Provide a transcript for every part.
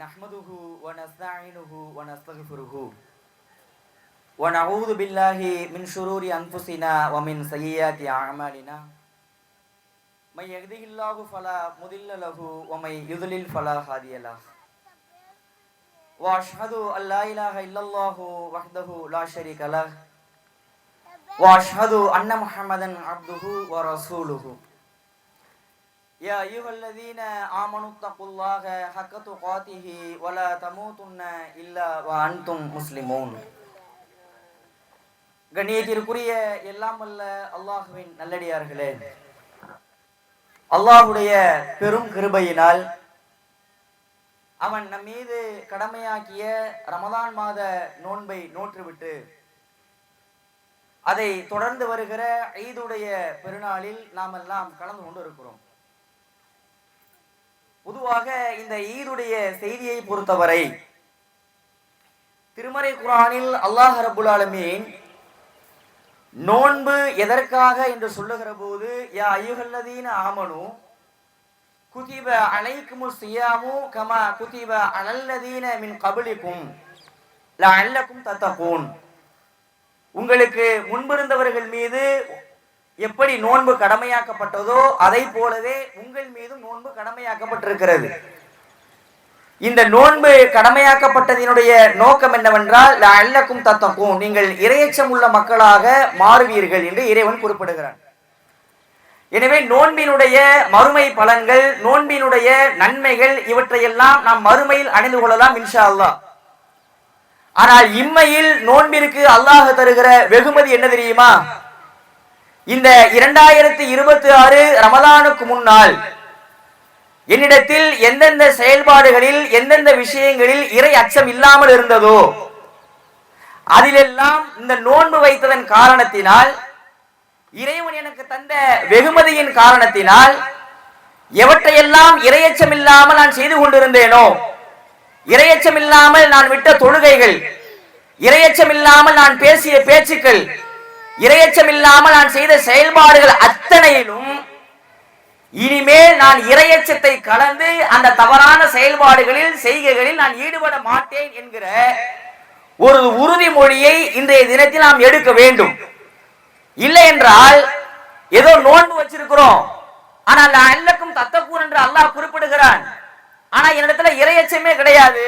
நஹ்மதுஹு வ நஸ்தஈனுஹு வ நஸ்தக்ஃபிருஹு வ நஊது பில்லாஹி மின் ஷுரூரி அன்ஃபுஸினா வ மின் ஸய்யிஆத்தி அஅமாலினா மை யஹ்திஹில்லாஹு ஃபலா முதில்ல லஹு வ மை யுத்லில் ஃபலா ஹாதிய லஹு வ அஷ்ஹது அன் லா இலாஹ இல்லல்லாஹு வஹ்தஹு லா ஷரீக லஹு வ அஷ்ஹது அன்ன முஹம்மதன் அப்துஹு வ ரசூலுஹு யா அய்யுஹல்லதீன ஆமனுத்தகுல்லாஹ ஹக்க துகாத்திஹி வ லா தமூதுன்ன இல்லா வ அன்தும் முஸ்லிமூன். கண்ணியத்திற்குரிய எல்லாம் வல்ல அல்லாஹ்வின் நல்லடியார்களே, அல்லாஹ்வுடைய பெரும் கிருபையினால் அவன் நம் மீது கடமையாக்கிய ரமதான் மாத நோன்பை நோற்றுவிட்டு அதை தொடர்ந்து வருகிற ஈதுடைய பெருநாளில் நாம் எல்லாம் கலந்து கொண்டு இருக்கிறோம். பொதுவாக இந்த ஈதுடைய செய்தியை பொறுத்தவரை திருமறை குர்ஆனில் அல்லாஹ் ரப்புல் ஆலமீன் நோன்பு எதற்காக என்று சொல்லுகிற போது யா அய்யுஹல்லதீன ஆமனு குதிப அலைக்குமுஸ் ஸியாமு கமா குதிப அலல்லதீன மின் கப்லிக்கும் லஅல்லக்கும் தத்தகூன், உங்களுக்கு முன்பிருந்தவர்கள் மீது எப்படி நோன்பு கடமையாக்கப்பட்டதோ அதை போலவே உங்கள் மீதும் நோன்பு கடமையாக்கப்பட்டிருக்கிறது. இந்த நோன்பு கடமையாக்கப்பட்டதினுடைய நோக்கம் என்னவென்றால் லஅல்லக்கும் தத்தகூன், நீங்கள் இறையச்சம் உள்ள மக்களாக மாறுவீர்கள் என்று இறைவன் குறிப்பிடுகிறான். எனவே நோன்பினுடைய மறுமை பலன்கள், நோன்பினுடைய நன்மைகள் இவற்றையெல்லாம் நாம் மறுமையில் அணிந்து கொள்ளலாம் இன்ஷா அல்லாஹ். ஆனால் இம்மையில் நோன்பிற்கு அல்லாஹ் தருகிற வெகுமதி என்ன தெரியுமா? இந்த 2026 ரமலானுக்கு முன்னால் என்னிடத்தில் எந்தெந்த செயல்பாடுகளில் எந்தெந்த விஷயங்களில் இறை அச்சம் இல்லாமல் இருந்ததோ அதிலெல்லாம் இந்த நோன்பு வைத்ததன் காரணத்தினால், இறைவன் எனக்கு தந்த வெகுமதியின் காரணத்தினால், எவற்றையெல்லாம் இறையச்சம் இல்லாமல் நான் செய்து கொண்டிருந்தேனோ, இறையச்சம் இல்லாமல் நான் விட்ட தொழுகைகள், இறையச்சம் இல்லாமல் நான் பேசிய பேச்சுக்கள், இறையச்சம் இல்லாமல் நான் செய்த செயல்பாடுகள் அத்தனையிலும் இனிமேல் நான் இறையச்சத்தை கலந்து அந்த தவறான செயல்பாடுகளில் செய்கைகளில் நான் ஈடுபட மாட்டேன் என்கிற ஒரு உறுதிமொழியை இன்றைய தினத்தில் நாம் எடுக்க வேண்டும். இல்லை என்றால் ஏதோ நோன்பு வச்சிருக்கிறோம், ஆனால் லஅல்லக்கும் தத்தகூன் என்று அல்லாஹ் குறிப்பிடுகிறான். ஆனா என்னிடத்துல இறையச்சமே கிடையாது.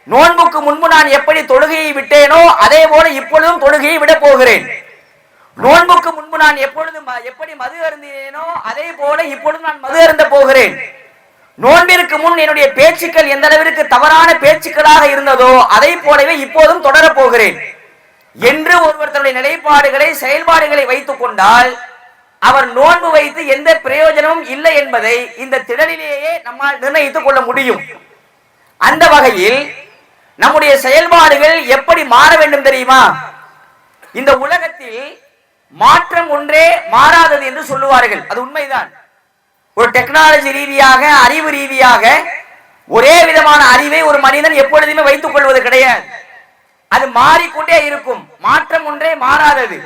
நோன்புக்கு முன்பு நான் எப்படி தொழுகையை விட்டேனோ அதே போல இப்பொழுதும் தொழுகையை விட போகிறேன். நோன்புக்கு முன்பு நான் எப்படி மது அருந்தினேனோ அதே போல இப்பொழுது நான் மது அருந்த போகிறேன். நோன்பிற்கு முன் என்னுடைய பேச்சுக்கள் எந்த அளவிற்கு தவறான பேச்சுக்களாக இருந்ததோ அதை போலவே இப்போதும் தொடரப் போகிறேன் என்று ஒருவர் தன்னுடைய நிலைப்பாடுகளை, செயல்பாடுகளை வைத்துக் கொண்டால் அவர் நோன்பு வைத்து எந்த பிரயோஜனமும் இல்லை என்பதை இந்த திடலிலேயே நம்மால் நிர்ணயித்துக் கொள்ள முடியும். அந்த வகையில் நம்முடைய செயல்பாடுகள் எப்படி மாற வேண்டும் தெரியுமா? இந்த உலகத்தில் மாற்றம் ஒன்றே மாறாதது என்று சொல்லுவார்கள். அது உண்மைதான். ஒரு டெக்னாலஜி ரீதியாக, அறிவு ரீதியாக ஒரே விதமான அறிவை ஒரு மனிதன் எப்பொழுதுமே வைத்துக் கொள்வது கிடையாது. அது மாறிக்கொண்டே இருக்கும். மாற்றம் ஒன்றே மாறாதது.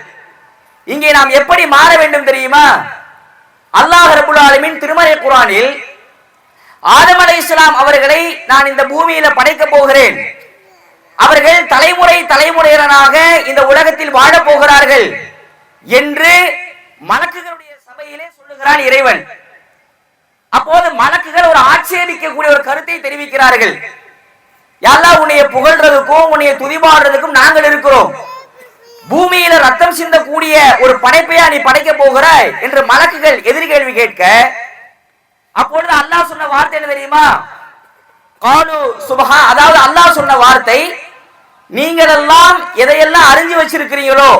இங்கே நாம் எப்படி மாற வேண்டும் தெரியுமா? அல்லாஹ் ரப்புல் ஆலமீன் திருமறை குர்ஆனில் ஆதம் அலைஹிஸ்ஸலாம் அவர்களை நான் இந்த பூமியில படைக்க போகிறேன், அவர்கள் தலைமுறை தலைமுறையினராக இந்த உலகத்தில் வாழ போகிறார்கள் என்று மலக்குகளுடைய சபையிலே சொல்லுகிறான் இறைவன். அப்போது மலக்குகள் ஒரு ஆட்சேபிக்கக்கூடிய ஒரு கருத்தை தெரிவிக்கிறார்கள். யா அல்லாஹ், உன்னை புகழ்றதுக்கும் உன்னை துதிபாடுறதுக்கும் நாங்கள் இருக்கிறோம், பூமியில ரத்தம் சிந்தக்கூடிய ஒரு படைப்பையா நீ படைக்க போகிறாய் என்று மலக்குகள் எதிர்கேள்வி கேட்க, அப்பொழுது அல்லாஹ் சொன்ன வார்த்தை என்ன தெரியுமா? காலு சுபஹா, அதாவது அல்லாஹ் சொன்ன வார்த்தை, நீங்கள் எல்லாம் எதையெல்லாம் அறிஞ்சு வச்சிருக்கிறீங்களோ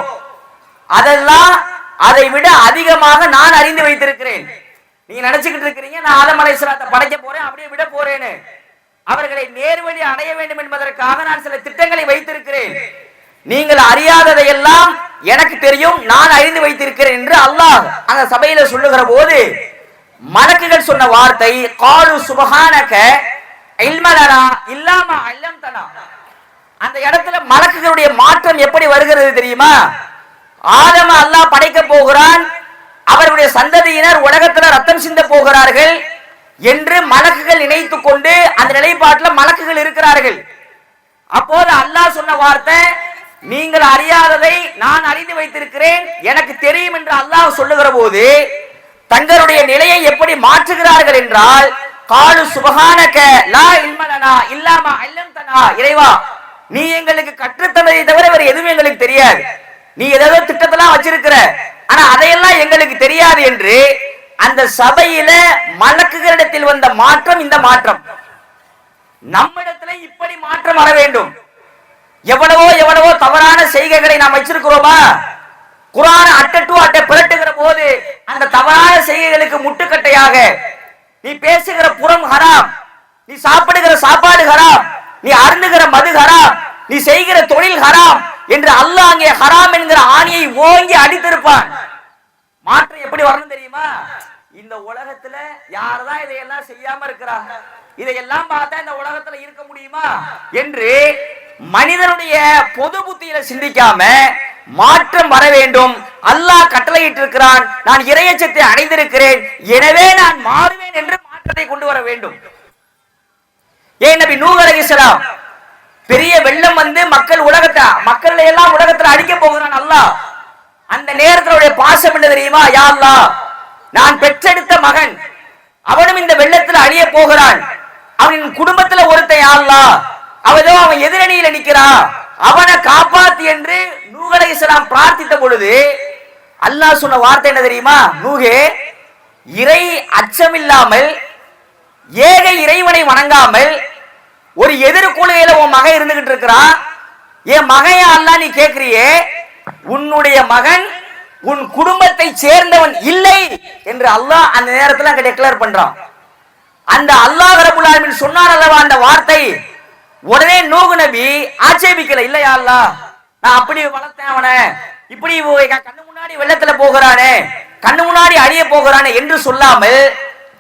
அதெல்லாம் அதை விட அதிகமாக நான் அறிந்து வைத்திருக்கிறேன். நீங்க நினைச்சுக்கிட்டு இருக்கிறீங்க நான் ஆதம் அலைஹிஸ்ஸலாத்தை படைக்க போறேன், அப்படியே விட போறேன்னு. அவர்களை நேர்வழி அடைய வேண்டும் என்பதற்காக நான் சில திட்டங்களை வைத்திருக்கிறேன். நீங்கள் அறியாததையெல்லாம் எனக்கு தெரியும், நான் அறிந்து வைத்திருக்கிறேன் என்று அல்லாஹ் அந்த சபையில சொல்லுகிற போது மலக்குகள் சொன்ன வார்த்தை காலு சுபஹானக இல்மலனா இல்லாமா அல்லம்தனா. அந்த இடத்துல மலக்குகளுடைய மாற்றம் எப்படி வருகிறது தெரியுமா? ஆதம அல்லாஹ் படைக்க போகிறான், அவருடைய சந்ததியினர் உலகத்துல ரத்தம் சிந்த போகிறார்கள், என்று மலக்குகள் நினைத்துக் கொண்டு அந்த நிலைப்பாட்டில் மலக்குகள் இருக்கிறார்கள். அப்போது அல்லாஹ் சொன்ன வார்த்தை, நீங்கள் அறியாததை நான் அறிந்து வைத்திருக்கிறேன், எனக்கு தெரியும் என்று அல்லாஹ் சொல்லுகிற போது தங்களுடைய நிலையை எப்படி மாற்றுகிறார்கள் என்றால், காலு சுபஹானக லா இல்ம லனா இல்லா மா அல்லம்தனா, இறைவா நீ எங்களுக்கு கற்றுத்தந்ததை தவிர வேற எதுவும் எங்களுக்கு தெரியாது, நீ ஏதோ திட்டத்தெல்லாம் வச்சிருக்கிற, ஆனா அதையெல்லாம் எங்களுக்கு தெரியாது என்று அந்த சபையில மலக்குகளிடத்தில் வந்த மாற்றம் இந்த மாற்றம். நம்மிடத்துல இப்படி மாற்றம் வர வேண்டும். எவ்வளவோ தவறான செய்கைகளை நாம் வச்சிருக்கிறோமா? குர்ஆன் அட்டை டு அட்டை புரட்டுகிற போது அந்த தவறான செய்கைகளுக்கு முட்டுக்கட்டையாக நீ பேசுகிற புறம் ஹராம், நீ சாப்பிடுகிற சாப்பாடு ஹராம், நீ அருந்துகிற மது ஹராம், நீ செய்கிற தொழில் ஹராம் என்று அல்லாஹ் அங்கே ஹராம் என்கிற ஆணியை ஓங்கி அடித்திருப்பான். மாற்றம் எப்படி வரணும் தெரியுமா? இந்த உலகத்துல யார்தான் இதையெல்லாம் செய்யாம இருக்கிறாங்க, இதையெல்லாம் பார்த்தா இந்த உலகத்துல இருக்க முடியுமா என்று மனிதனுடைய பொது புத்தியில சிந்திக்காம மாற்றம் வர வேண்டும். அல்லாஹ் கட்டளையிட்டு இருக்கிறான், நான் இறையச்சத்தை அடைந்திருக்கிறேன், எனவே நான் மாறுவேன் என்று மாற்றத்தை கொண்டு வர வேண்டும். ஏன் நபி நூஹ் அலைஹிஸ்ஸலாம் பெரிய வெள்ளம் வந்து மக்கள் எல்லாம் உலகத்துல அழிக்க போகிறான் அல்லாஹ். அந்த நேரத்தினுடைய பாசம் என்ன தெரியுமா? யா அல்லாஹ், நான் பெற்றெடுத்த மகன் அவனும் இந்த வெள்ளத்துல அழிய போகிறான், அவனின் குடும்பத்துல ஒருத்தன் யா அல்லாஹ் அவன் எதிரணியில நிக்கிறான், அவனை காப்பாத்து என்று நூஹ் அலைஹிஸ்ஸலாம் பிரார்த்தித்த பொழுது அல்லாஹ் சொன்ன வார்த்தை என்ன தெரியுமா? நூஹே, இறை அச்சமில்லாமல் ஏக இறைவனை வணங்காமல் ஒரு எதிர்கொள்கையில உன் மகன் இருந்துகிட்டு இருக்கிறான், என் மகைய அல்லாஹ் நீ கேட்கிறியே, உன்னுடைய மகன் உன் குடும்பத்தை சேர்ந்தவன் இல்லை என்று அல்லாஹ் அந்த நேரத்துல அங்க டிக்ளேர் பண்றான். அந்த அல்லாஹ் ரப்பல் ஆலமீன் சொன்னார் அல்லவா அந்த வார்த்தை, உடனே நூஹ் நபி ஆட்சேபிக்கல, இல்லையா அல்லாஹ் நான் அப்படி வளர்த்தேன் அவனை, இப்படி கண்ணு முன்னாடி வெள்ளத்துல போகிறானே, கண்ணு முன்னாடி அழிய போகிறானே என்று சொல்லாமல்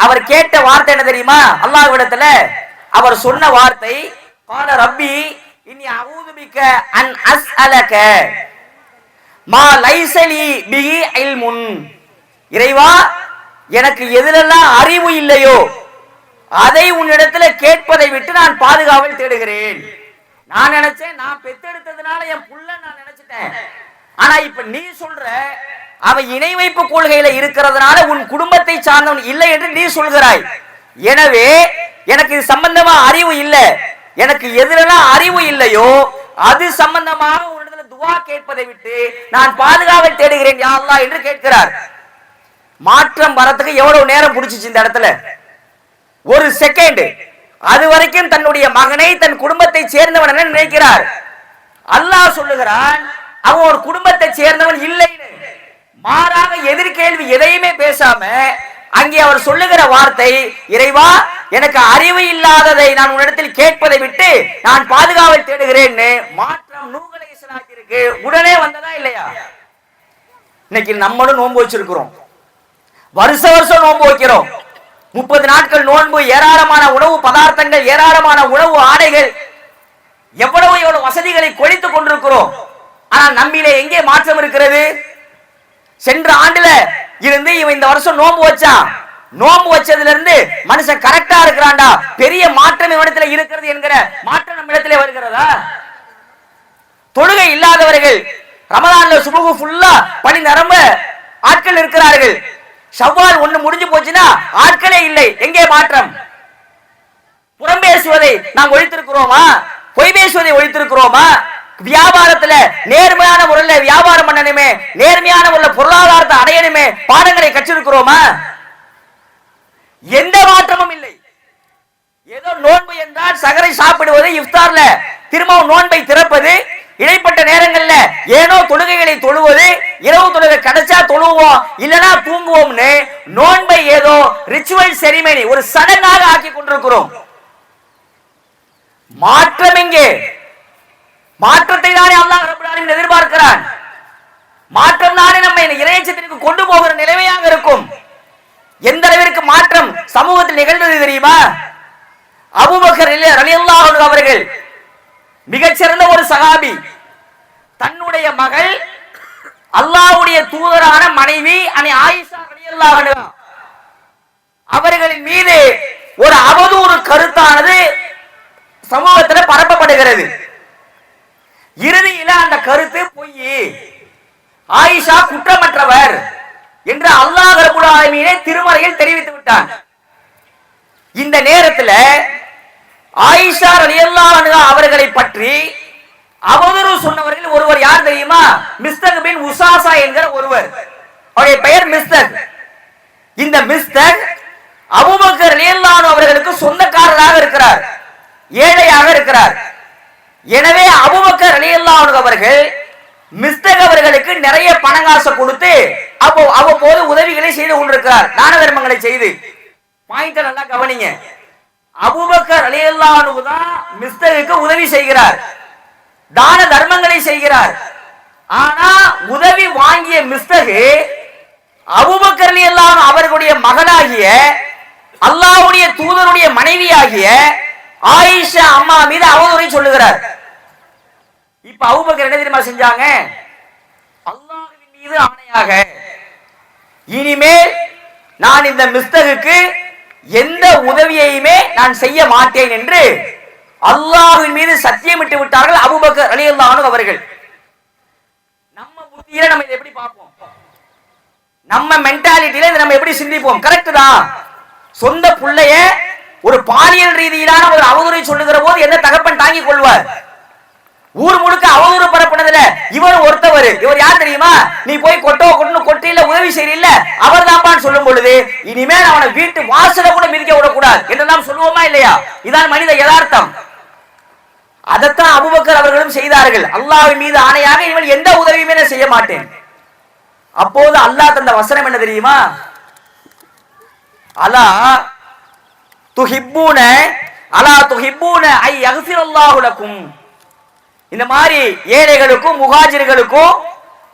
அவர் கேட்ட வார்த்தை என்ன தெரியுமா? அல்லாஹ்விடத்துல அவர் சொன்ன வார்த்தை, கால ரப்பி இன்னி அஊது பிக அன் அஸ்அலக மா லைஸ லீ பிஹி இல்முன், இறைவா எனக்கு எதிலெல்லாம் அறிவு இல்லையோ அதை உன்னிடத்துல கேட்பதை விட்டு நான் பாதுகாவல் தேடுகிறேன். நான் நினைச்சேன் நான் பெத்தெடுத்ததுனால என் புள்ள நான் நினைச்சிட்டேன், ஆனா இப்ப நீ சொல்ற அவன் இணை வைப்பு கொள்கையில இருக்கிறதுனால உன் குடும்பத்தை சார்ந்தவன் இல்லை என்று நீ சொல்கிறாய். எனவே எனக்கு இது சம்பந்தமா அறிவு இல்லை, எனக்கு எதிரெல்லாம் அறிவு இல்லையோ அது சம்பந்தமாக உன்னிடத்துல துவா கேட்பதை விட்டு நான் பாதுகாவல் தேடுகிறேன் யா அல்லாஹ் என்று கேட்கிறார். மாற்றம் வரத்துக்கு எவ்வளவு நேரம் பிடிச்சிச்சு இந்த இடத்துல? ஒரு செகண்ட். அது வரைக்கும் தன்னுடைய மகனை தன் குடும்பத்தை சேர்ந்தவன் என நினைக்கிறார். அல்லாஹ் சொல்லுகிறான் அவன் ஒரு குடும்பத்தை சேர்ந்தவன் இல்லைன்னு. மாறாக எதிர்கேள்வி எதையுமே பேசாம அங்கே அவர் சொல்லுகிற வார்த்தை, இறைவா எனக்கு அறிவு இல்லாததை நான் உன்னிடத்தில் கேட்பதை விட்டு நான் பாதுகாவல் தேடுகிறேன்னு மாற்றம் நூஹ் அலைஹிஸ்ஸலாத்திற்கு உடனே வந்ததா இல்லையா? இன்னைக்கு நம்மளும் நோன்பு வச்சிருக்கிறோம், வருஷம் நோன்பு வைக்கிறோம், 30 நாட்கள் நோன்பு, ஏராளமான உணவு பதார்த்தங்கள், ஏராளமான உணவு ஆடைகள், எவ்வளவு வசதிகளை கொழித்துக் கொண்டிருக்கிறோம். ஆனால் நம்மிலே எங்கே மாற்றம் இருக்கிறது? சென்ற ஆண்டுல இருந்து இவன் இந்த வருஷம் நோன்பு வச்சான், நோன்பு வச்சதுல இருந்து மனுஷன் கரெக்டா இருக்கிறான்டா, பெரிய மாற்றம் இவனிடத்துல இருக்கிறது என்கிற மாற்றம் நம்ம இடத்துல வருகிறதா? தொழுகை இல்லாதவர்கள் ரமலான்ல சுபஹு ஃபுல்லா பணி நிரம்ப ஆட்கள் இருக்கிறார்கள். ஷவ்வால் ஒண்ணு முடிஞ்சு போச்சுன்னா ஆட்களே இல்லை, எங்கே மாற்றம்? புறம் பேசுவதை நாம் ஒழித்திருக்கிறோமா? பொய் பேசுவதை ஒழித்திருக்கிறோமா? வியாபாரத்துல நேர்மையான முறையில வியாபாரம் பண்ணணுமே, நேர்மையான முறையில பொருளாதாரத்தை அடையணுமே, பாடங்களை கற்றிருக்கிறோமா? எந்த மாற்றமும் இல்லை. ஏதோ நோன்பு என்றால் சகரை சாப்பிடுவது, இஃப்தார்ல திரும்பவும் நோன்பை திறப்பது, இடைப்பட்ட நேரங்கள்ல ஏனோ தொழுகைகளை தொழுவது, இரவு தொழுகை கிடைச்சா தொழுவோம் இல்லனா தூங்குவோம்னு நோன்பை ஏதோ ரிச்சுவல் செரிமனி, ஒரு சடங்காக ஆக்கி கொண்டிருக்கிறோம். மாற்றம் எங்கே? மாற்றத்தை தானே அல்லாஹ் ரப்பல் ஆலமீன் எதிர்பார்க்கிறான். மாற்றம் தானே நம்மை இறையச்சத்திற்கு கொண்டு போகிற நிலைமையாக இருக்கும். எந்த அளவிற்கு மாற்றம் சமூகத்தில் நிகழ்ந்தது தெரியுமா? அபூபக்கர் ரலியல்லாஹு அன்ஹு அவர்கள் மிகச்சிறந்த ஒரு சஹாபி, தன்னுடைய மகள் அல்லாஹ்வுடைய தூதரான மனைவி அன்னை ஆயிஷா ரலியல்லாஹு அன்ஹா அவர்களின் மீது ஒரு அவதூறு கருத்தானது சமூகத்தில் பரப்பப்படுகிறது. இறுதியில அந்த கருத்து பொய், ஆயிஷா குற்றமற்றவர் என்று அல்லாஹ் ரப்பல் ஆலமீனே திருமறையில் தெரிவித்து விட்டார். இந்த நேரத்தில் ஆயிஷா ரலியல்லாஹு அன்ஹா அவர்களை பற்றி அவதூறு சொன்னவர்கள் ஒருவர் யார் தெரியுமா? மிஸ்தக் பின் உசாசா என்கிற ஒருவர். அவருடைய பெயர் மிஸ்தக். இந்த மிஸ்தக் அபூபக்கர் ரலியல்லாஹு அன்ஹு அவர்களுக்கு சொந்தக்காரராக இருக்கிறார், ஏழையாக இருக்கிறார். எனவே அபூபக்கர் ரலியல்லாஹு அன்ஹு அவர்கள் மிஸ்தக் அவர்களுக்கு நிறைய பணங்காசை கொடுத்து அவ்வப்போது உதவிகளை செய்து கொண்டிருக்கிறார், தான தர்மங்களை செய்து. பாயிண்ட நல்லா கவனிங்க. அபூபக்கர் ரலியல்லாஹு அன்ஹு தான் மிஸ்தகுக்கு உதவி செய்கிறார், தான தர்மங்களை செய்கிறார். ஆனா உதவி வாங்கிய மிஸ்தகு அபூபக்கர் ரலியல்லாஹு அன்ஹு அவர்களுடைய மகனாகிய அல்லாஹ்வுடைய தூதருடைய மனைவியாகிய ஆயிஷா அம்மா மீது அவதூறை சொல்லுகிறார். இப்ப அபூபக்கர் என்ன தெரியுமா செஞ்சாங்க? அல்லாஹ்வின் மீது ஆணையாக இனிமேல் நான் இந்த மிஸ்தகுக்கு எந்த உதவியையுமே நான் செய்ய மாட்டேன் என்று அல்லாஹ்வின் மீது சத்தியமிட்டு விட்டார்கள் அபூபக்கர் ரலியல்லாஹு அன்ஹு அவர்கள். நம்ம புத்தியில நம்ம இதை எப்படி பார்ப்போம்? நம்ம மென்டாலிட்டியில இதை நம்ம எப்படி சிந்திப்போம்? கரெக்ட் தான். சொந்த புள்ளைய ஒரு பாலியல் ரீதியிலான ஒரு அவதூறை சொல்லுகிற போது என்ன தகப்பன் தாங்கிக் கொள்வார்? ஊர் முழுக்க அவதூறு பரப்புனதுல இவர் ஒருத்தவர். இவர் யார் தெரியுமா? நீ போய் கொட்டில உதவி செய்யல அவர் தான்பான்னு சொல்லும் பொழுது இனிமேல் அவனை வீட்டு வாசல கூட மிதிக்க விடக்கூடாது என்று நாம் சொல்லுவோமா இல்லையா? இதான் மனித யதார்த்தம். அதைத்தான் அபூபக்கர் அவர்களும் செய்தார்கள். அல்லாஹ்வின் மீது ஆணையாக இவன் எந்த உதவியுமே நான் செய்ய மாட்டேன். அப்போது அல்லாஹ் தந்த வசனம் என்ன தெரியுமா? அலா துஹிப்பூன ஐ யக்ஃபிரல்லாஹு லக்கும். இந்த மாதிரி ஏழைகளுக்கும் முஹாஜிர்களுக்கும்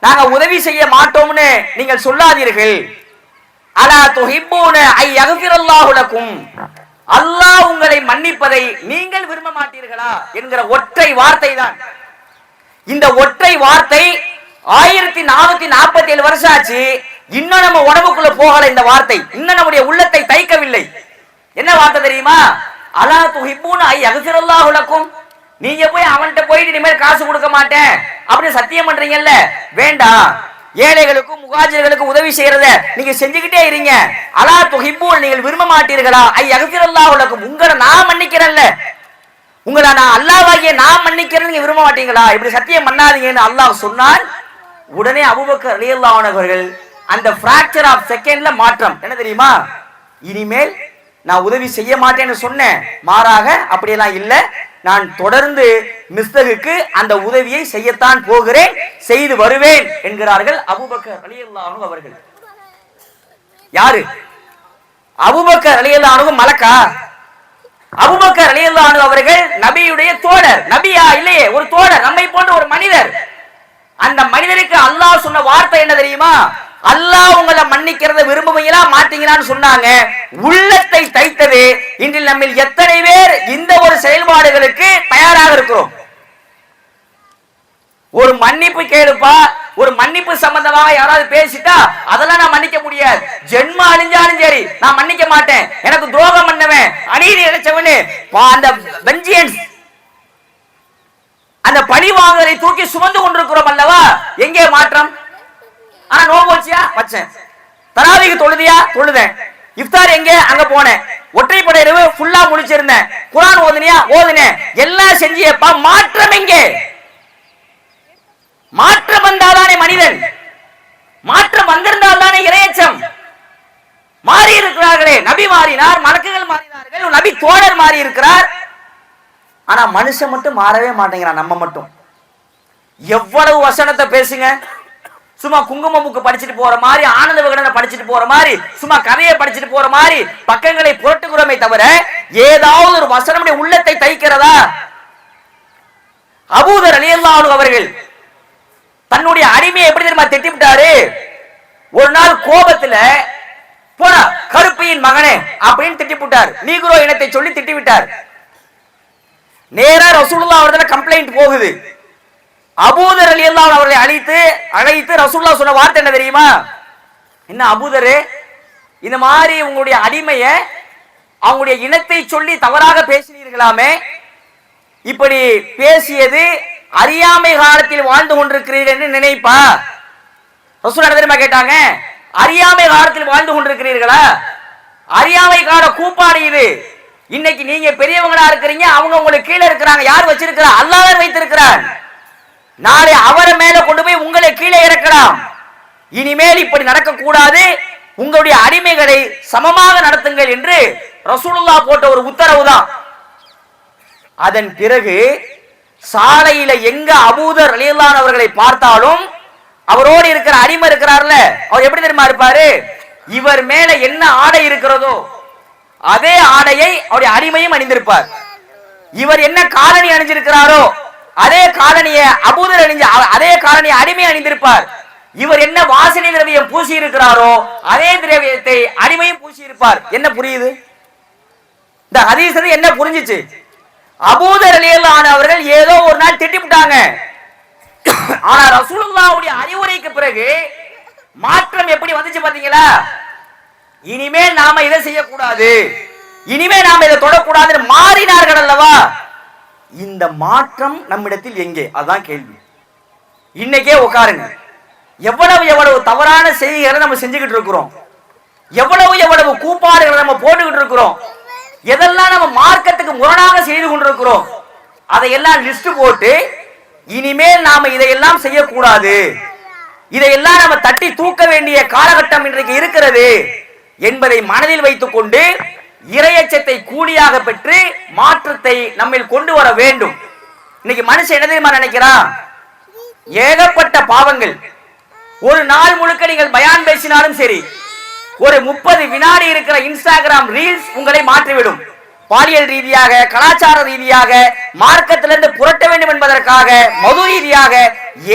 நாங்க உதவி செய்ய மாட்டோம்னு நீங்கள் சொல்லாதீர்கள். அலா துஹிப்பூன ஐ யக்ஃபிரல்லாஹு லக்கும். அல்லாஹ் உங்களை மன்னிப்பதை நீங்கள் விரும்ப மாட்டீர்களா என்கிற ஒற்றை வார்த்தை தான். இந்த ஒற்றை வார்த்தை 1447 வருஷம் ஆச்சு, இன்னும் நம்ம உடம்புக்குள்ள போகல. இந்த வார்த்தை இன்னும் நம்முடைய உள்ளத்தை தைக்கவில்லை. என்ன வார்த்தை தெரியுமா? அலா துஹிப்பூன ஐ யக்ஃபிரல்லாஹு லக்கும். நீங்க போய் அவன்கிட்ட போயிட்டு இனிமேல் காசு கொடுக்க மாட்டேன் அப்படின்னு சத்தியம் பண்றீங்கல்ல, வேண்டாம். ஏழைகளுக்கும் முஹாஜிர்களுக்கும் உதவி செய்யறத நீங்க செஞ்சுக்கிட்டே இருங்க. அலா துஹிப்பூன், நீங்கள் விரும்ப மாட்டீர்களா ஐ யக்ஃபிரல்லாஹு லக்கும். உங்களை நான் மன்னிக்கிறேன்ல, உங்களை நான் அல்லாஹ்வாகிய நான் மன்னிக்கிறேன், நீங்க விரும்ப மாட்டீங்களா? இப்படி சத்தியம் பண்ணாதீங்கன்னு அல்லாஹ் சொன்னான். உடனே அபூபக்கர் ரலியல்லாஹு அன்ஹு அவர்கள் அந்த ஃபிராக்சர் ஆஃப் செகண்ட்ல மாற்றம் என்ன தெரியுமா? இனிமேல் நான் உதவி செய்ய மாட்டேன்னு சொன்னேன், மாறாக அப்படியெல்லாம் இல்ல, நான் தொடர்ந்து மிஸ்தகுக்கு அந்த உதவியை செய்யத்தான் போகிறேன், செய்து வருவேன் என்கிறார்கள் அபூபக்கர் ரலியல்லாஹு அன்ஹு அவர்கள். யாரு? அபூபக்கர் ரலியல்லாஹு அன்ஹு மலக்கா? அபூபக்கர் ரலியல்லாஹு அன்ஹு அவர்கள் நபியுடைய தோழர். நபியா? இல்லையே, ஒரு தோழர், நம்மை போன்ற ஒரு மனிதர். அந்த மனிதருக்கு அல்லாஹ் சொன்ன வார்த்தை என்ன தெரியுமா? அல்லாஹ் உங்களை மன்னிக்கிறத விரும்புவீங்களா மாட்டீங்களான்னு சொன்னாங்க. உள்ளத்தை தைத்தது. இன்றில் நம்மில் எத்தனை பேர் இந்த ஒரு செயல்பாடுகளுக்கு தயாராக இருக்கிறோம்? ஒரு மன்னிப்பு கேளுப்பா, ஒரு மன்னிப்பு சம்பந்தமாக யாராவது பேசிட்டா அதெல்லாம் நான் மன்னிக்க முடியாது, ஜென்ம அழிஞ்சாலும் சரி நான் மன்னிக்க மாட்டேன், எனக்கு துரோகம் பண்ணவன் அநீதி இழைச்சவனு அந்த வெஞ்சியன்ஸ், அந்த பழி வாங்குவதை தூக்கி சுமந்து கொண்டிருக்கிறோம் அல்லவா? எங்கே மாற்றம்? ஆனா நோம்பு வச்சியா? வச்சேன். தராவிக்கு தொழுதியா? தொழுதேன். இஃப்தார் எங்க? அங்க போனேன். ஒற்றைப்படை இரவு ஃபுல்லா முடிச்சிருந்தேன். குர்ஆன் ஓதுனியா? ஓதுனேன். எல்லாம் செஞ்சியப்பா, மாற்றம் எங்கே? மாற்றம் வந்தால்தானே மனிதன், மாற்றம் வந்திருந்தால் தானே இறையச்சம். மாறி இருக்கிறார்களே, நபி மாறினார், மலக்குகள் மாறினார்கள், நபி தோழர் மாறி இருக்கிறார். ஆனா மனுஷன் மட்டும் மாறவே மாட்டேங்கிறான். நம்ம மட்டும் எவ்வளவு வசனத்தை பேசுங்க, சும்மா குங்குமமுக்கு படிச்சுட்டு போற மாதிரி, ஆனந்த விகடனை படிச்சுட்டு போற மாதிரி, சும்மா கதையை படிச்சுட்டு போற மாதிரி பக்கங்களை புரட்டுகிறோமே தவிர ஏதாவது ஒரு வசனம் உள்ளத்தை தைக்கிறதா? அபூதர் ரலியல்லாஹு அன்ஹு அவர்கள் தன்னுடைய அடிமையை எப்படி தெரியுமா திட்டிவிட்டாரு? ஒரு நாள் கோபத்துல போற கருப்பையின் மகனே அப்படின்னு திட்டிவிட்டார். நீக்ரோ இனத்தை சொல்லி திட்டிவிட்டார். நேரா ரசூலுல்லாஹ் அவர்கள் கம்ப்ளைண்ட் போகுது. அபூதர் ரலியல்லாஹு அன்ஹு அவர்களை அழைத்து ரசூலுல்லாஹ் சொன்ன வார்த்தை என்ன தெரியுமா? என்ன அபூதரே, இந்த மாதிரி உங்களுடைய அடிமைய அவங்களுடைய இனத்தை சொல்லி தவறாக பேசினீர்களாமே, இப்படி பேசியது அறியாமை காலத்தில் வாழ்ந்து கொண்டிருக்கிறீர்கள் என்று நினைப்பா. ரசூல் என்ன தெரியுமா கேட்டாங்க? அறியாமை காலத்தில் வாழ்ந்து கொண்டிருக்கிறீர்களா? அறியாமை கால கூப்பாடு இது. இன்னைக்கு நீங்க பெரியவங்களா இருக்கிறீங்க, அவங்க உங்களுக்கு கீழே இருக்கிறாங்க. யார் வச்சிருக்கிறா? அல்லாஹ் வைத்திருக்கிறார். நாளை அவரை மேல கொண்டு போய் உங்களை கீழே இறக்கலாம். இனிமேல் இப்படி நடக்க கூடாது, உங்களுடைய அடிமைகளை சமமாக நடத்துங்கள் என்று ரசூலுல்லாஹ் போட்ட ஒரு உத்தரவு தான். அதன் பிறகு சாலையில எங்க அபூதர் ரலியல்லாஹு அவர்களை பார்த்தாலும் அவரோடு இருக்கிற அடிமை இருக்கிறார்ல, அவர் எப்படி தெரியுமா இருப்பாரு? இவர் மேல என்ன ஆடை இருக்கிறதோ அதே ஆடையை அவருடைய அடிமையும் அணிந்திருப்பார். இவர் என்ன காலணி அணிஞ்சிருக்கிறாரோ அதே காலணியை அபூதர் அணிஞ்ச அதே காலணியை அடிமை அணிந்திருப்பார். இவர் என்ன வாசனை திரவியம் பூசி இருக்கிறாரோ அதே திரவியத்தை அடிமையும் பூசி இருப்பார். என்ன புரியுது? இந்த ஹதீஸ் என்ன புரிஞ்சிச்சு? அபூதர் ரலியல்லாஹு அவர்கள் ஏதோ ஒரு நாள் திட்டிவிட்டாங்க. ஆனா ரசூலுல்லாஹ்வுடைய அறிவுரைக்கு பிறகு மாற்றம் எப்படி வந்துச்சு பாத்தீங்களா? இனிமேல் நாம இதை செய்யக்கூடாது, இனிமேல் நாம இதை தொடக்கூடாதுன்னு மாறினார்கள் அல்லவா? இந்த மாற்றம் நம்மிடத்தில் எங்கே? அதான் கேள்வி. இன்னைக்கே உட்காருங்க, எவ்வளவு எவ்வளவு தவறான செய்திகளை நம்ம செஞ்சுக்கிட்டு இருக்கிறோம், எவ்வளவு எவ்வளவு கூப்பாடுகளை நம்ம போட்டுக்கிட்டு இருக்கிறோம், எதெல்லாம் நம்ம மார்க்கத்துக்கு முரணாக செய்து கொண்டிருக்கிறோம், அதையெல்லாம் லிஸ்ட் போட்டு இனிமேல் நாம இதையெல்லாம் செய்யக்கூடாது, இதையெல்லாம் நம்ம தட்டி தூக்க வேண்டிய காலகட்டம் இன்றைக்கு இருக்கிறது என்பதை மனதில் வைத்துக் கொண்டு இறையச்சத்தை கூலியாக பெற்று மாற்றத்தை நம்மில் கொண்டு வர வேண்டும். இன்னைக்கு மனுஷன் என்ன தெரியுமா நினைக்கிறான்? ஏகப்பட்ட பாவங்கள். ஒரு நாள் முழுக்க நீங்கள் பயான் பேசினாலும் சரி, ஒரு 30 வினாடி இருக்கிற இன்ஸ்டாகிராம் ரீல்ஸ் உங்களை மாற்றிவிடும். பாலியல் ரீதியாக, கலாச்சார ரீதியாக, மார்க்கத்திலிருந்து புரட்ட வேண்டும் என்பதற்காக, மது ரீதியாக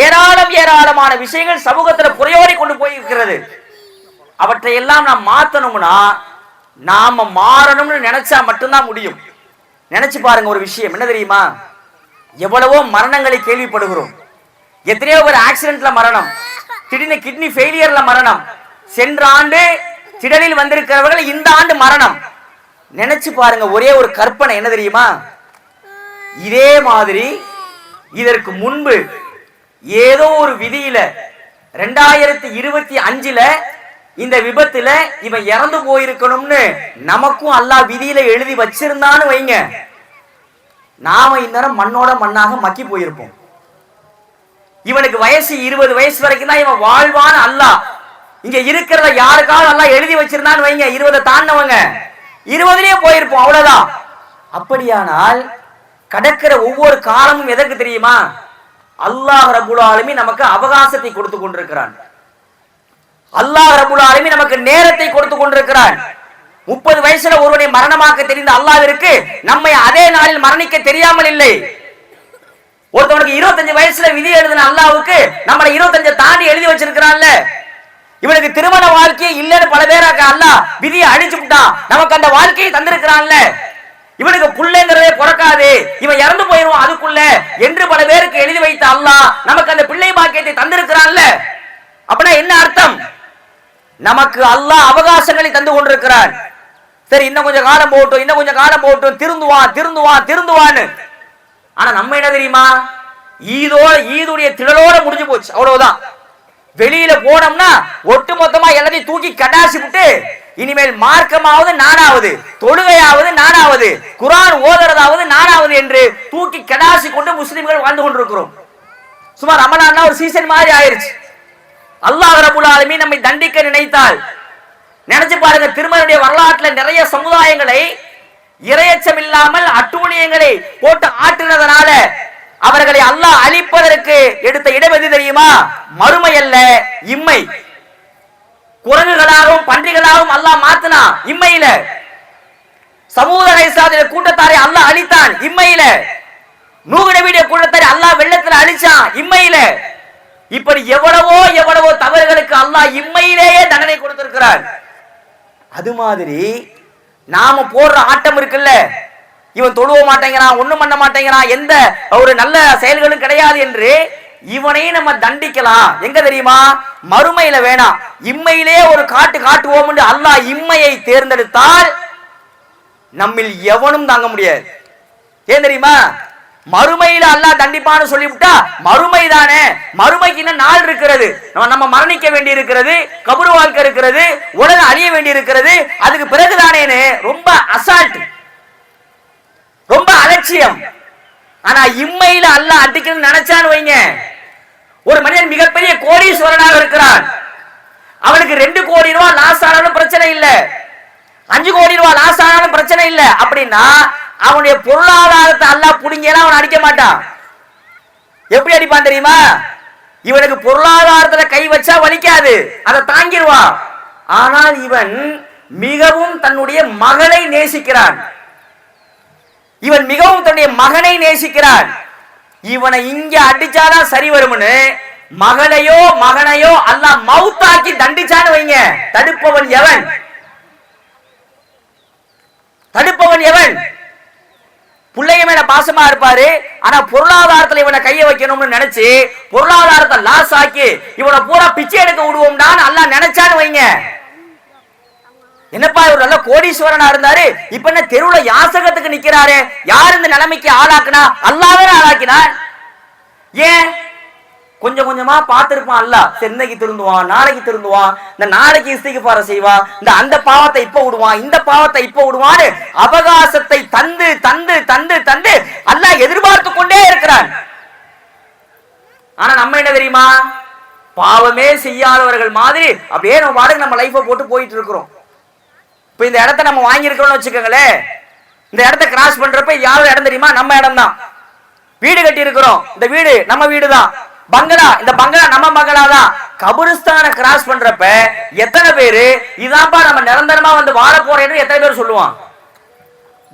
ஏராளம் ஏராளமான விஷயங்கள் சமூகத்தில் புரையோடி கொண்டு போயிருக்கிறது. அவற்றை எல்லாம் நாம் மாற்றணும்னா நாம மாறணும்னு நினைச்சா மட்டும்தான் முடியும். நினைச்சு பாருங்க, ஒரு விஷயம் என்ன தெரியுமா? எவ்வளவோ மரணங்களை கேள்விப்படுகிறோம். எத்தனையோ பேர் ஆக்சிடென்ட்ல மரணம், திடீர்னு கிட்னி ஃபெயிலியர்ல மரணம், சென்ற ஆண்டு திடலில் வந்திருக்கிறவர்கள் இந்த ஆண்டு மரணம். நினைச்சு பாருங்க, ஒரே ஒரு கற்பனை என்ன தெரியுமா? இதே மாதிரி இதற்கு முன்பு ஏதோ ஒரு விதியில 2025ல இந்த விபத்துல இவன் இறந்து போயிருக்கணும்னு நமக்கும் அல்லாஹ் விதியில எழுதி வச்சிருந்தான்னு வைங்க, நாம இந்நேரம் மண்ணோட மண்ணாக மக்கி போயிருப்போம். இவனுக்கு வயசு 20 வயசு வரைக்கும் தான் இவன் வாழ்வான்னு அல்லாஹ் இங்க இருக்கிறத யாருக்காவது அல்லாஹ் எழுதி வச்சிருந்தான்னு வைங்க, 20 தாண்டவங்க 20லயே போயிருப்போம், அவ்வளவுதான். அப்படியானால் கடக்கிற ஒவ்வொரு காலமும் எதற்கு தெரியுமா? அல்லாஹ் ரப்புல் ஆலமீன் நமக்கு அவகாசத்தை கொடுத்து கொண்டிருக்கிறான். அல்லாஹ் ரப்புல் ஆலமீன் நமக்கு நேரத்தை கொடுத்து கொண்டிருக்கிறான். 30 வயசுல ஒருவனை மரணமாக்க தெரிந்த அல்லாஹ்விற்கு நம்மை அதே நாளில் மரணிக்க தெரியாமல் இல்லை. ஒருத்தவனுக்கு 25 வயசுல விதி எழுதின அல்லாஹ்வுக்கு நம்மளை 25 தாண்டி எழுதி வச்சிருக்கிறான்ல. இவனுக்கு திருமண வாழ்க்கை இல்லைன்னு பல பேராக்க அல்லாஹ் விதியை அழிச்சு விட்டான், நமக்கு அந்த வாழ்க்கையை தந்திருக்கிறான்ல. இவனுக்கு புள்ளைங்கிறதே பிறக்காது, இவன் இறந்து போயிருவான் அதுக்குள்ள என்று பல பேருக்கு எழுதி வைத்த அல்லாஹ் நமக்கு அந்த பிள்ளை பாக்கியத்தை தந்திருக்கிறான்ல. அப்படின்னா என்ன அர்த்தம்? நமக்கு அல்லாஹ் அவகாசங்களை தந்து கொண்டிருக்கிறான். சரி, இன்னும் கொஞ்சம் காலம் போகட்டும், இன்னும் கொஞ்சம் காலம் போகட்டும், திருந்துவான் திருந்துவான் திருந்துவான்னு. ஆனா நம்ம என்ன தெரியுமா? ஈதுடைய திடலோட முடிஞ்சு போச்சு, அவ்வளவுதான். வெளியில போனோம்னா ஒட்டு மொத்தமா எல்லாத்தையும் தூக்கி கடாசி விட்டு இனிமேல் மார்க்கமாவது நானாவது, தொழுகையாவது நானாவது, குர்ஆன் ஓதுறதாவது நானாவது என்று தூக்கி கடாசி கொண்டு முஸ்லிம்கள் வாழ்ந்து கொண்டிருக்கிறோம். சும்மா ரமலான்னா ஒரு சீசன் மாதிரி ஆயிருச்சு. அல்லாஹ் ரப்புல் ஆலமீன் நம்மை தண்டிக்க நினைத்தால் நினைச்சு பாருங்க, திருமறையுடைய வரலாற்றுல நிறைய சமுதாயங்களை இறையச்சம் இல்லாமல் அட்டூழியங்களை போட்டு ஆட்டுனதனால அவர்களை அல்லாஹ் அழிப்பதற்கு எடுத்த இடம் எது தெரியுமா? மறுமை அல்ல, இம்மை. குரங்குகளாகவும் பன்றிகளாகவும் அல்லாஹ் மாத்தினா இம்மையில. சமூக கூட்டத்தாரை அல்லாஹ் அழித்தான் இம்மையில. நூஹ் நபியுடைய கூட்டத்தாரை அல்லாஹ் வெள்ளத்தில் அழிச்சான் இம்மையில. இப்படி எவ்வளவோ எவ்வளவோ தவறுகளுக்கு அல்லாஹ் இம்மையிலேயே தண்டனை கொடுத்திருக்கிறார். அது மாதிரி நாம போடுற ஆட்டம் இருக்குல்ல, இவன் தொழுவ மாட்டேங்கிறான், ஒண்ணும் பண்ண மாட்டேங்கிறான், எந்த ஒரு நல்ல செயல்களும் கிடையாது என்று இவனையும் நம்ம தண்டிக்கலாம். எங்க தெரியுமா? மறுமையில வேணாம், இம்மையிலே ஒரு காட்டுவோம் என்று அல்லாஹ் இம்மையை தேர்ந்தெடுத்தால் நம்மில் எவனும் தாங்க முடியாது. ஏன் தெரியுமா? மறுமையில அல்லாஹ் தண்டிப்பான்னு சொல்லிவிட்டா மறுமை தானே, மறுமைக்கு இன்னும் நாள் இருக்கிறது, நம்ம மரணிக்க வேண்டி இருக்கிறது, கபரு வாழ்க்கை இருக்கிறது, உலகம் அழிய வேண்டி இருக்கிறது, அதுக்கு பிறகுதானேன்னு ரொம்ப அசால்ட், ரொம்ப அலட்சியம். ஆனா இம்மையில அல்லாஹ் அடிக்கணும்னு நினைச்சான்னு வைங்க, ஒரு மனிதன் மிகப்பெரிய கோடீஸ்வரனாக இருக்கிறான், அவனுக்கு 2 கோடி ரூபாய் லாஸ் ஆனாலும் பிரச்சனை இல்லை, 5 கோடி ரூபாய் லாஸ் ஆனாலும் பிரச்சனை இல்லை அப்படின்னா அவனுடைய பொருளாதாரத்தை அல்லாஹ் புடிங்கலாம் அவன் அடிக்க மாட்டான். எப்படி அடிப்பான் தெரியுமா? இவனுக்கு பொருளாதாரத்துல கை வச்சா வலிக்காது, அதை தாங்கிடுவான். ஆனால் இவன் மிகவும் தன்னுடைய மகளை நேசிக்கிறான், இவன் மிகவும் தன்னுடைய மகனை நேசிக்கிறான். இவனை இங்க அடிச்சாதான் சரி வரும்னு மகனையோ அல்லாஹ் மௌத்தாக்கி தண்டிச்சான்னு வைங்க, தடுப்பவன் எவன்? பிள்ளைய மேல பாசமா இருப்பாரு, ஆனா பொருளாதாரத்துல இவனை கைய வைக்கணும்னு நினைச்சு பொருளாதாரத்தை லாஸ் ஆக்கி இவனை பூரா பிச்சை எடுக்க விடுவோம்டான்னு அல்லாஹ் நினைச்சான்னு வைங்க. என்னப்பா இவர் நல்ல கோடீஸ்வரனா இருந்தாரு, இப்ப என்ன தெருவுல யாசகத்துக்கு நிக்கிறாரு? யார் இந்த நிலைமைக்கு ஆளாக்குனா? அல்லாஹ்வே ஆளாக்கினான். ஏன்? கொஞ்சம் கொஞ்சமா பார்த்திருப்பான் அல்லாஹ். இன்னைக்கு திருந்துவான், நாளைக்கு திருந்துவான், இந்த நாளைக்கு இஸ்திக்ஃபார் செய்வான், அந்த பாவத்தை இப்ப விடுவான், இந்த பாவத்தை இப்ப விடுவான்னு அவகாசத்தை தந்து தந்து தந்து தந்து அல்லாஹ் எதிர்பார்த்து கொண்டே இருக்கிறான். ஆனா நம்ம என்ன தெரியுமா? பாவமே செய்யாதவர்கள் மாதிரி அப்படியே நம்ம பாட்டுக்கு நம்ம லைஃபை போட்டு போயிட்டு இருக்கிறோம். இப்ப இந்த இடத்த நம்ம வாங்கி இருக்கிறோம்னு வச்சுக்கோங்களேன், இந்த இடத்த கிராஸ் பண்றப்ப யாரோட இடம் தெரியுமா? நம்ம இடம் தான். வீடு கட்டி இருக்கிறோம், இந்த வீடு நம்ம வீடு தான். பங்களா, இந்த பங்களா நம்ம பங்களா தான். கபரிஸ்தான கிராஸ் பண்றப்ப எத்தனை பேரு இதான்பா நம்ம நிரந்தரமா வந்து வாழ போறேன்னு எத்தனை பேர் சொல்லுவான்?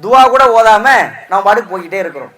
துவா கூட ஓதாம நம்ம பாட்டுக்கு போய்கிட்டே இருக்கிறோம்.